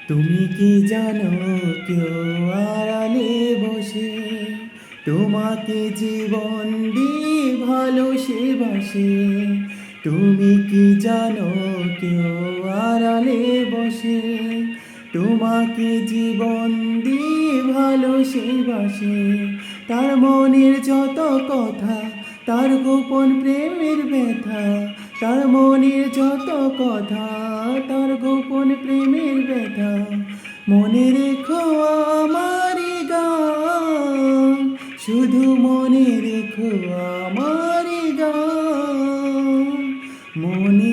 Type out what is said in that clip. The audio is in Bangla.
তুমি কি জানো কেউ আড়ালে বসে তোমাকে জীবন দিয়ে ভালোবাসে? তুমি কি জানো কেউ আড়ালে বসে তোমাকে জীবন দিয়ে ভালোবাসে? তার মনের যত কথা, তার গোপন প্রেমের ব্যথা, তার মনের যত কথা, তার গোপন প্রেমের ব্যথা, মনে রেখো আমারই গান, শুধু মনে রেখো আমারই গান, মনে